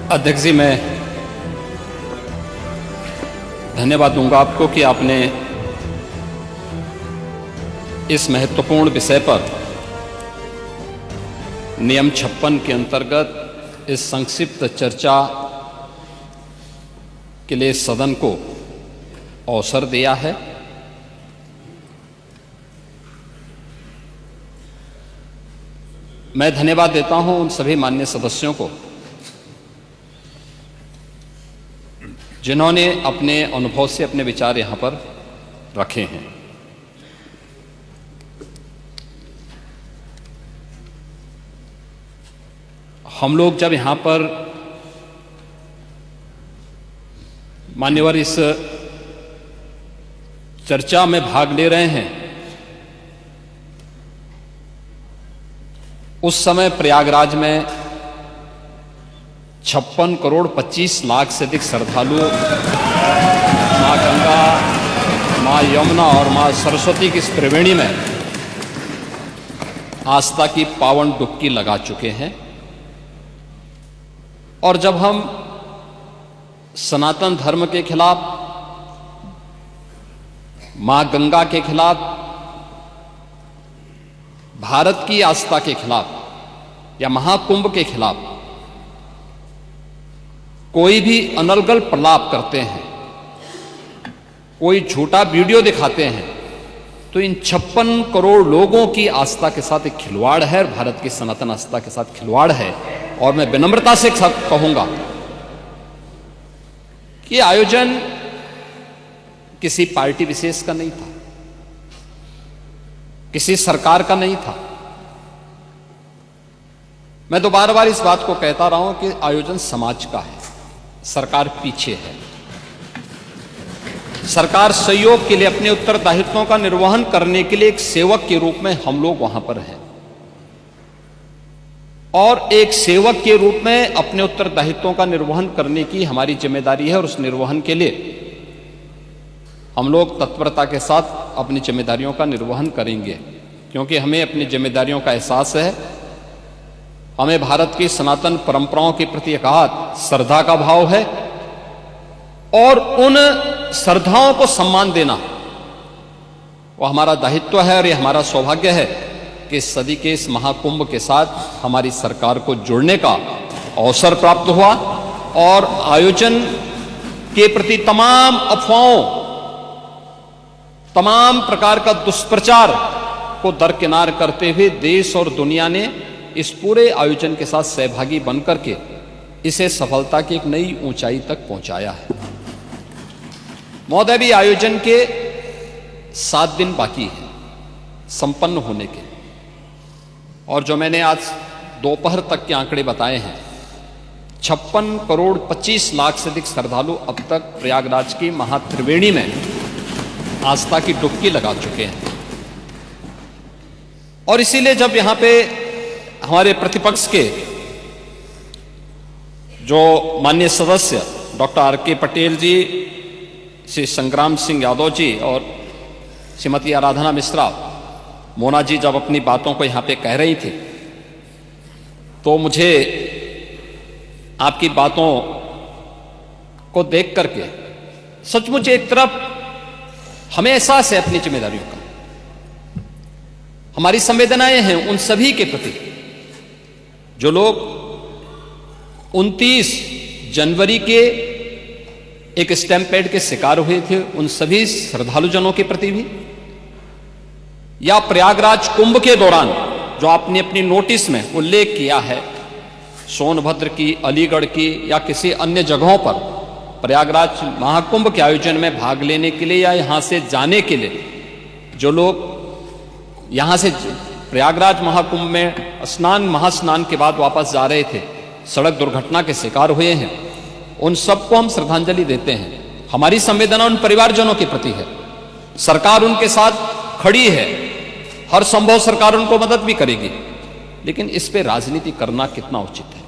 अध्यक्ष जी, मैं धन्यवाद दूंगा आपको कि आपने इस महत्वपूर्ण विषय पर नियम 56 के अंतर्गत इस संक्षिप्त चर्चा के लिए सदन को अवसर दिया है। मैं धन्यवाद देता हूं उन सभी माननीय सदस्यों को जिन्होंने अपने अनुभव से अपने विचार यहां पर रखे हैं। हम लोग जब यहां पर मान्यवर इस चर्चा में भाग ले रहे हैं, उस समय प्रयागराज में 56 करोड़ 25 लाख से अधिक श्रद्धालु मां गंगा, मां यमुना और मां सरस्वती की इस त्रिवेणी में आस्था की पावन डुबकी लगा चुके हैं। और जब हम सनातन धर्म के खिलाफ, मां गंगा के खिलाफ, भारत की आस्था के खिलाफ या महाकुंभ के खिलाफ कोई भी अनर्गल प्रलाप करते हैं, कोई झूठा वीडियो दिखाते हैं, तो इन 56 करोड़ लोगों की आस्था के साथ एक खिलवाड़ है, भारत की सनातन आस्था के साथ खिलवाड़ है। और मैं विनम्रता से कहूंगा कि आयोजन किसी पार्टी विशेष का नहीं था, किसी सरकार का नहीं था। मैं तो बार बार इस बात को कहता रहा हूं कि आयोजन समाज का है, सरकार पीछे है। सरकार सहयोग के लिए, अपने उत्तरदायित्वों का निर्वहन करने के लिए एक सेवक के रूप में हम लोग वहां पर हैं, और एक सेवक के रूप में अपने उत्तरदायित्वों का निर्वहन करने की हमारी जिम्मेदारी है। और उस निर्वहन के लिए हम लोग तत्परता के साथ अपनी जिम्मेदारियों का निर्वहन करेंगे, क्योंकि हमें अपनी जिम्मेदारियों का एहसास है। हमें भारत की सनातन परंपराओं के प्रति अगाध श्रद्धा का भाव है, और उन श्रद्धाओं को सम्मान देना वो हमारा दायित्व है। और ये हमारा सौभाग्य है कि इस सदी के इस महाकुंभ के साथ हमारी सरकार को जुड़ने का अवसर प्राप्त हुआ, और आयोजन के प्रति तमाम अफवाहों, तमाम प्रकार का दुष्प्रचार को दरकिनार करते हुए देश और दुनिया ने इस पूरे आयोजन के साथ सहभागी बनकर के इसे सफलता की एक नई ऊंचाई तक पहुंचाया है। महोदय, भी आयोजन के 7 दिन बाकी हैं संपन्न होने के, और जो मैंने आज दोपहर तक के आंकड़े बताए हैं, 56 करोड़ 25 लाख से अधिक श्रद्धालु अब तक प्रयागराज की महात्रिवेणी में आस्था की डुबकी लगा चुके हैं। और इसीलिए जब यहां पे हमारे प्रतिपक्ष के जो माननीय सदस्य डॉक्टर आर.के. पटेल जी, श्री संग्राम सिंह यादव जी और श्रीमती आराधना मिश्रा, मोना जी जब अपनी बातों को यहां पे कह रही थी, तो मुझे आपकी बातों को देख करके सचमुच एक तरफ हमें एहसास है अपनी जिम्मेदारियों का, हमारी संवेदनाएं हैं उन सभी के प्रति जो लोग 29 जनवरी के एक स्टैम्पेड के शिकार हुए थे, उन सभी श्रद्धालुजनों के प्रति भी, या प्रयागराज कुंभ के दौरान जो आपने अपनी नोटिस में उल्लेख किया है, सोनभद्र की, अलीगढ़ की या किसी अन्य जगहों पर प्रयागराज महाकुंभ के आयोजन में भाग लेने के लिए या यहां से जाने के लिए जो लोग यहां से प्रयागराज महाकुंभ में महास्नान के बाद वापस जा रहे थे, सड़क दुर्घटना के शिकार हुए हैं, उन सबको हम श्रद्धांजलि देते हैं। हमारी संवेदना उन परिवारजनों के प्रति है। सरकार उनके साथ खड़ी है, हर संभव सरकार उनको मदद भी करेगी, लेकिन इस पे राजनीति करना कितना उचित है,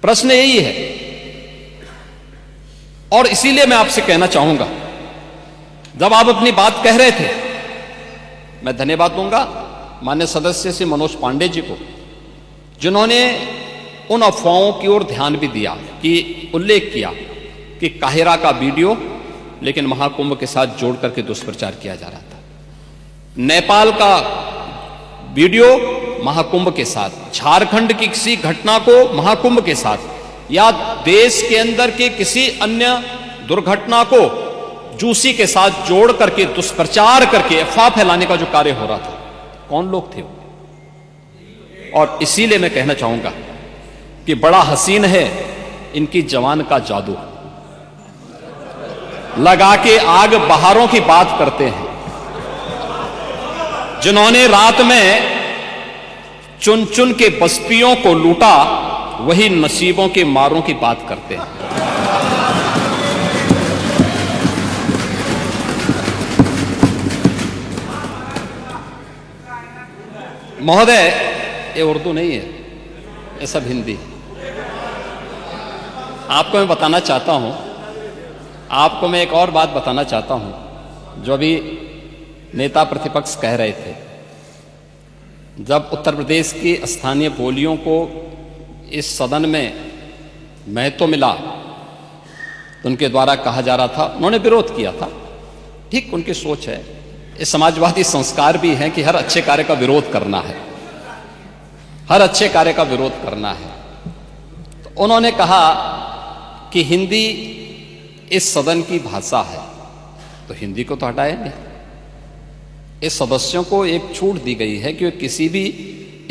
प्रश्न यही है। और इसीलिए मैं आपसे कहना चाहूंगा, जब आप अपनी बात कह रहे थे, मैं धन्यवाद दूंगा माननीय सदस्य श्री मनोज पांडे जी को, जिन्होंने उन अफवाहों की ओर ध्यान भी दिया कि उल्लेख किया कि काहिरा का वीडियो लेकिन महाकुंभ के साथ जोड़ करके दुष्प्रचार किया जा रहा था, नेपाल का वीडियो महाकुंभ के साथ, झारखंड की किसी घटना को महाकुंभ के साथ, या देश के अंदर की किसी अन्य दुर्घटना को जूसी के साथ जोड़ करके दुष्प्रचार करके अफवाह फैलाने का जो कार्य हो रहा था, कौन लोग थे वो? और इसीलिए मैं कहना चाहूंगा कि बड़ा हसीन है इनकी जवान का जादू, लगा के आग बहारों की बात करते हैं। जिन्होंने रात में चुन चुन के बस्तियों को लूटा, वही नसीबों के मारों की बात करते हैं। महोदय, ये उर्दू नहीं है, ये सब हिंदी। आपको मैं बताना चाहता हूं, आपको मैं एक और बात बताना चाहता हूं जो अभी नेता प्रतिपक्ष कह रहे थे। जब उत्तर प्रदेश की स्थानीय बोलियों को इस सदन में महत्व मिला तो उनके द्वारा कहा जा रहा था, उन्होंने विरोध किया था, ठीक उनकी सोच है, ये समाजवादी संस्कार भी है कि हर अच्छे कार्य का विरोध करना है, हर अच्छे कार्य का विरोध करना है। तो उन्होंने कहा कि हिंदी इस सदन की भाषा है, तो हिंदी को तो हटाए नहीं। इस सदस्यों को एक छूट दी गई है कि वे किसी भी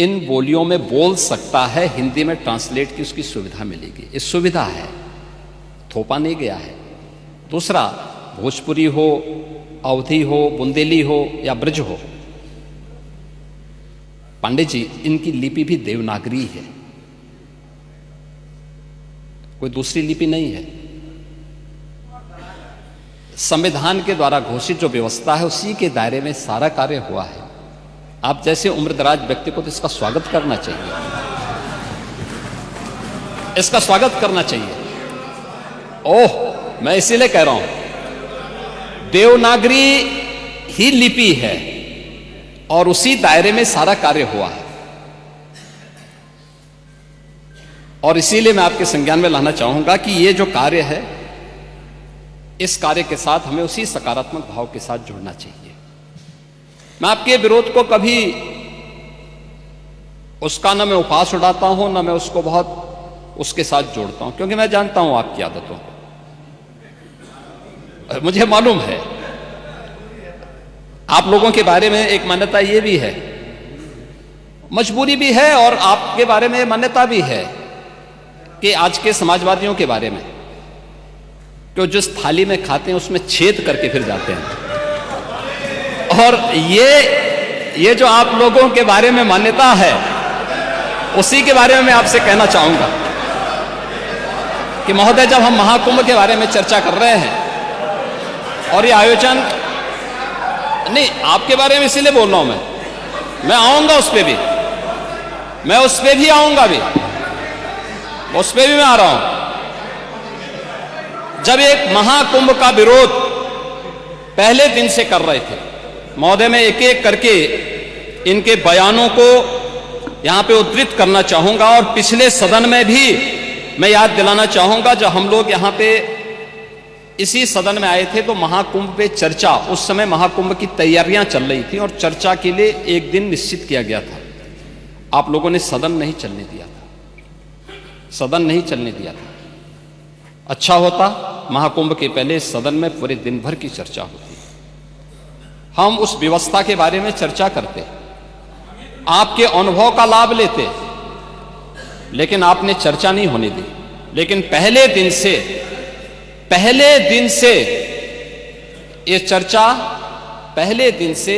इन बोलियों में बोल सकता है, हिंदी में ट्रांसलेट की उसकी सुविधा मिलेगी। ये सुविधा है, थोपा नहीं गया है। दूसरा, भोजपुरी हो, अवधी हो, बुंदेली हो या ब्रज हो, पांडे जी, इनकी लिपि भी देवनागरी है, कोई दूसरी लिपि नहीं है। संविधान के द्वारा घोषित जो व्यवस्था है उसी के दायरे में सारा कार्य हुआ है। आप जैसे उम्रदराज व्यक्ति को तो इसका स्वागत करना चाहिए, इसका स्वागत करना चाहिए। ओह, मैं इसीलिए कह रहा हूं, देवनागरी ही लिपि है और उसी दायरे में सारा कार्य हुआ है। और इसीलिए मैं आपके संज्ञान में लाना चाहूंगा कि ये जो कार्य है, इस कार्य के साथ हमें उसी सकारात्मक भाव के साथ जुड़ना चाहिए। मैं आपके विरोध को कभी उसका न मैं उपहास उड़ाता हूं, न मैं उसको बहुत उसके साथ जोड़ता हूं, क्योंकि मैं जानता हूं आपकी आदतों को, मुझे मालूम है। आप लोगों के बारे में एक मान्यता ये भी है, मजबूरी भी है, और आपके बारे में मान्यता भी है कि आज के समाजवादियों के बारे में, कि जिस थाली में खाते हैं उसमें छेद करके फिर जाते हैं। और ये जो आप लोगों के बारे में मान्यता है, उसी के बारे में मैं आपसे कहना चाहूंगा कि महोदय, जब हम महाकुंभ के बारे में चर्चा कर रहे हैं और ये आयोजन, नहीं आपके बारे में इसीलिए बोल रहा हूं, मैं आऊंगा उस पर भी, मैं उस पर भी आऊंगा भी, उस पर भी मैं आ रहा हूं। जब एक महाकुंभ का विरोध पहले दिन से कर रहे थे महोदय, मैं एक एक करके इनके बयानों को यहां पे उद्धृत करना चाहूंगा, और पिछले सदन में भी मैं याद दिलाना चाहूंगा, जब हम लोग यहां पे इसी सदन में आए थे तो महाकुंभ पे चर्चा, उस समय महाकुंभ की तैयारियां चल रही थी और चर्चा के लिए एक दिन निश्चित किया गया था। आप लोगों ने सदन नहीं चलने दिया था, सदन नहीं चलने दिया था। अच्छा होता महाकुंभ के पहले सदन में पूरे दिन भर की चर्चा होती, हम उस व्यवस्था के बारे में चर्चा करते, आपके अनुभव का लाभ लेते, लेकिन आपने चर्चा नहीं होने दी। लेकिन पहले दिन से ये चर्चा, पहले दिन से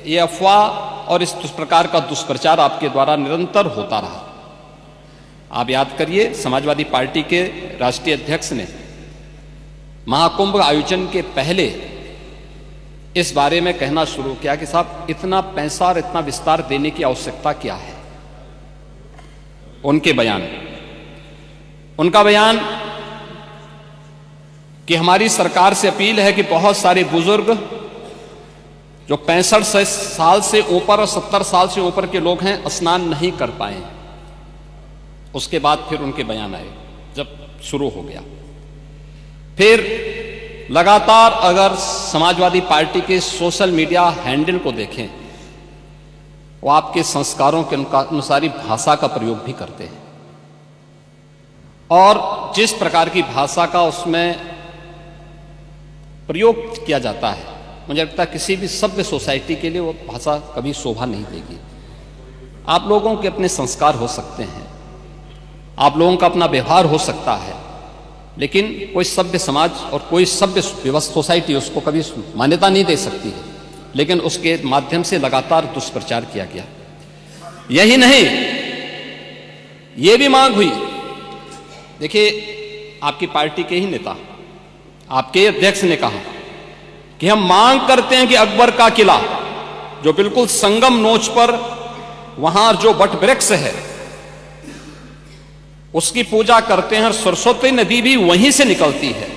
ये अफवाह और इस प्रकार का दुष्प्रचार आपके द्वारा निरंतर होता रहा। आप याद करिए, समाजवादी पार्टी के राष्ट्रीय अध्यक्ष ने महाकुंभ आयोजन के पहले इस बारे में कहना शुरू किया कि साहब, इतना पैसा और इतना विस्तार देने की आवश्यकता क्या है। उनका बयान कि हमारी सरकार से अपील है कि बहुत सारे बुजुर्ग जो 65 साल से ऊपर और 70 साल से ऊपर के लोग हैं, स्नान नहीं कर पाए, उसके बाद फिर उनके बयान आए जब शुरू हो गया। फिर लगातार अगर समाजवादी पार्टी के सोशल मीडिया हैंडल को देखें, वो आपके संस्कारों के अनुसार भाषा का प्रयोग भी करते हैं, और जिस प्रकार की भाषा का उसमें प्रयोग किया जाता है, मुझे लगता है किसी भी सभ्य सोसाइटी के लिए वो भाषा कभी शोभा नहीं देगी। आप लोगों के अपने संस्कार हो सकते हैं, आप लोगों का अपना व्यवहार हो सकता है, लेकिन कोई सभ्य समाज और कोई सभ्य सोसाइटी उसको कभी मान्यता नहीं दे सकती है। लेकिन उसके माध्यम से लगातार दुष्प्रचार किया गया। यही नहीं, ये भी मांग हुई। देखिए, आपकी पार्टी के ही नेता, आपके अध्यक्ष ने कहा कि हम मांग करते हैं कि अकबर का किला, जो बिल्कुल संगम नोच पर वहां जो वट वृक्ष है, उसकी पूजा करते हैं, और सरस्वती नदी भी वहीं से निकलती है।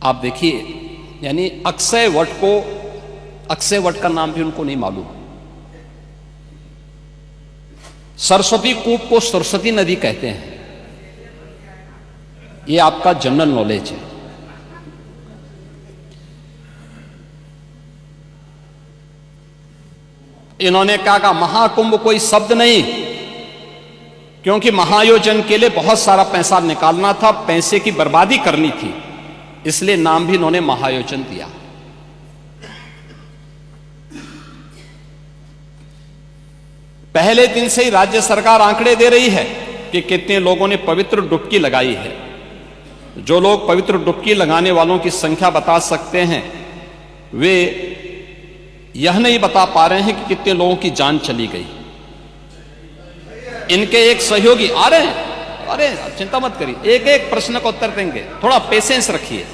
आप देखिए, यानी अक्षय वट को, अक्षय वट का नाम भी उनको नहीं मालूम। सरस्वती कूप को सरस्वती नदी कहते हैं। ये आपका जनरल नॉलेज है। इन्होंने क्या कहा, महाकुंभ कोई शब्द नहीं, क्योंकि महाआयोजन के लिए बहुत सारा पैसा निकालना था, पैसे की बर्बादी करनी थी, इसलिए नाम भी इन्होंने महाआयोजन दिया। पहले दिन से ही राज्य सरकार आंकड़े दे रही है कि कितने लोगों ने पवित्र डुबकी लगाई है। जो लोग पवित्र डुबकी लगाने वालों की संख्या बता सकते हैं, वे यह नहीं बता पा रहे हैं कि कितने लोगों की जान चली गई। इनके एक सहयोगी आ रहे हैं, अरे चिंता मत करिए, एक एक प्रश्न का उत्तर देंगे, थोड़ा पेशेंस रखिए।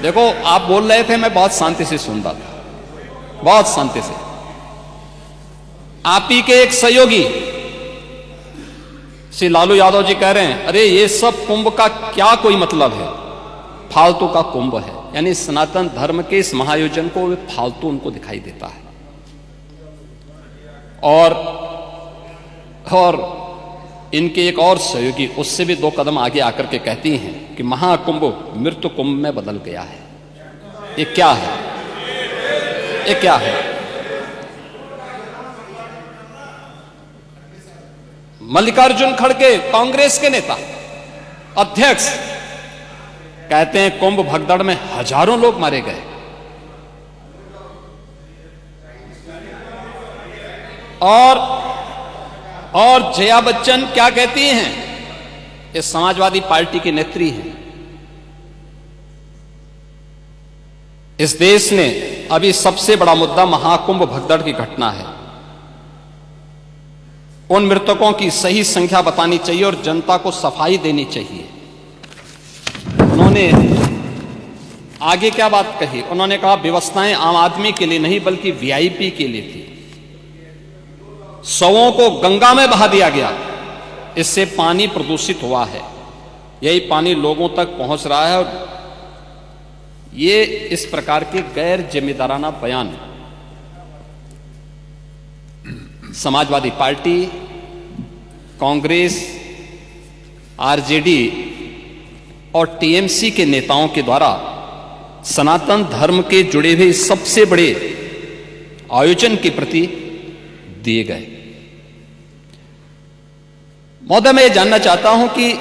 देखो, आप बोल रहे थे, मैं बहुत शांति से सुन रहा था, बहुत शांति से। आप ही के एक सहयोगी श्री लालू यादव जी कह रहे हैं, अरे ये सब कुंभ का क्या कोई मतलब है, फालतू का कुंभ है। यानी सनातन धर्म के इस महाआयोजन को वे फालतू उनको दिखाई देता है। और इनके एक और सहयोगी उससे भी 2 कदम आगे आकर के कहती हैं कि महाकुंभ मृत्यु कुंभ में बदल गया है। ये क्या है? ये क्या है? मल्लिकार्जुन खड़गे, कांग्रेस के नेता, अध्यक्ष, कहते हैं कुंभ भगदड़ में हजारों लोग मारे गए। और जया बच्चन क्या कहती हैं? ये समाजवादी पार्टी की नेत्री हैं। इस देश ने अभी सबसे बड़ा मुद्दा महाकुंभ भगदड़ की घटना है। उन मृतकों की सही संख्या बतानी चाहिए और जनता को सफाई देनी चाहिए। उन्होंने आगे क्या बात कही? उन्होंने कहा व्यवस्थाएं आम आदमी के लिए नहीं बल्कि वीआईपी के लिए थी। शवों को गंगा में बहा दिया गया, इससे पानी प्रदूषित हुआ है। यही पानी लोगों तक पहुंच रहा है। और ये इस प्रकार के गैर जिम्मेदाराना बयान समाजवादी पार्टी, कांग्रेस, आरजेडी और टीएमसी के नेताओं के द्वारा सनातन धर्म के जुड़े हुए सबसे बड़े आयोजन के प्रति दिए गए। महोदय, मैं ये जानना चाहता हूं कि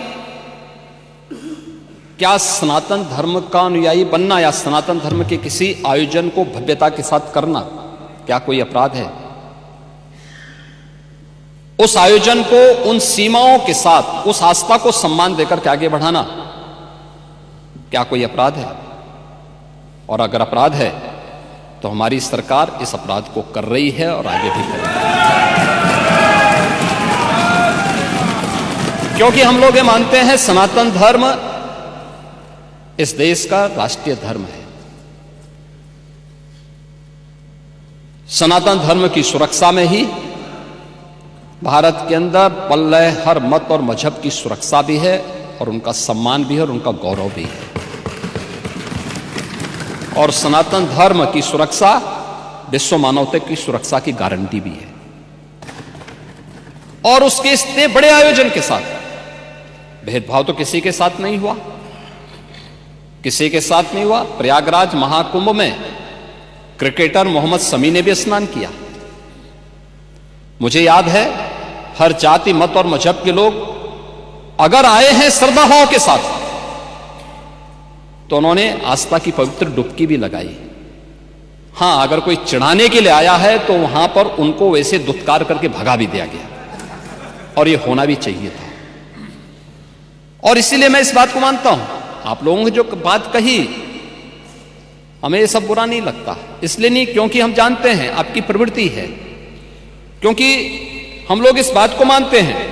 क्या सनातन धर्म का अनुयायी बनना या सनातन धर्म के किसी आयोजन को भव्यता के साथ करना क्या कोई अपराध है? उस आयोजन को उन सीमाओं के साथ, उस आस्था को सम्मान देकर के आगे बढ़ाना क्या कोई अपराध है? और अगर अपराध है तो हमारी सरकार इस अपराध को कर रही है और आगे भी करेगी। क्योंकि हम लोग ये मानते हैं सनातन धर्म इस देश का राष्ट्रीय धर्म है। सनातन धर्म की सुरक्षा में ही भारत के अंदर पल रहे हर मत और मजहब की सुरक्षा भी है और उनका सम्मान भी है और उनका गौरव भी है। और सनातन धर्म की सुरक्षा विश्व मानवता की सुरक्षा की गारंटी भी है। और उसके इतने बड़े आयोजन के साथ भेदभाव तो किसी के साथ नहीं हुआ, किसी के साथ नहीं हुआ। प्रयागराज महाकुंभ में क्रिकेटर मोहम्मद शमी ने भी स्नान किया। मुझे याद है हर जाति मत और मजहब के लोग अगर आए हैं श्रद्धा भाव के साथ तो उन्होंने आस्था की पवित्र डुबकी भी लगाई। हां, अगर कोई चिढ़ाने के लिए आया है तो वहां पर उनको वैसे दुत्कार करके भगा भी दिया गया, और यह होना भी चाहिए था। और इसीलिए मैं इस बात को मानता हूं, आप लोगों ने जो बात कही हमें यह सब बुरा नहीं लगता, इसलिए नहीं क्योंकि हम जानते हैं आपकी प्रवृत्ति है, क्योंकि हम लोग इस बात को मानते हैं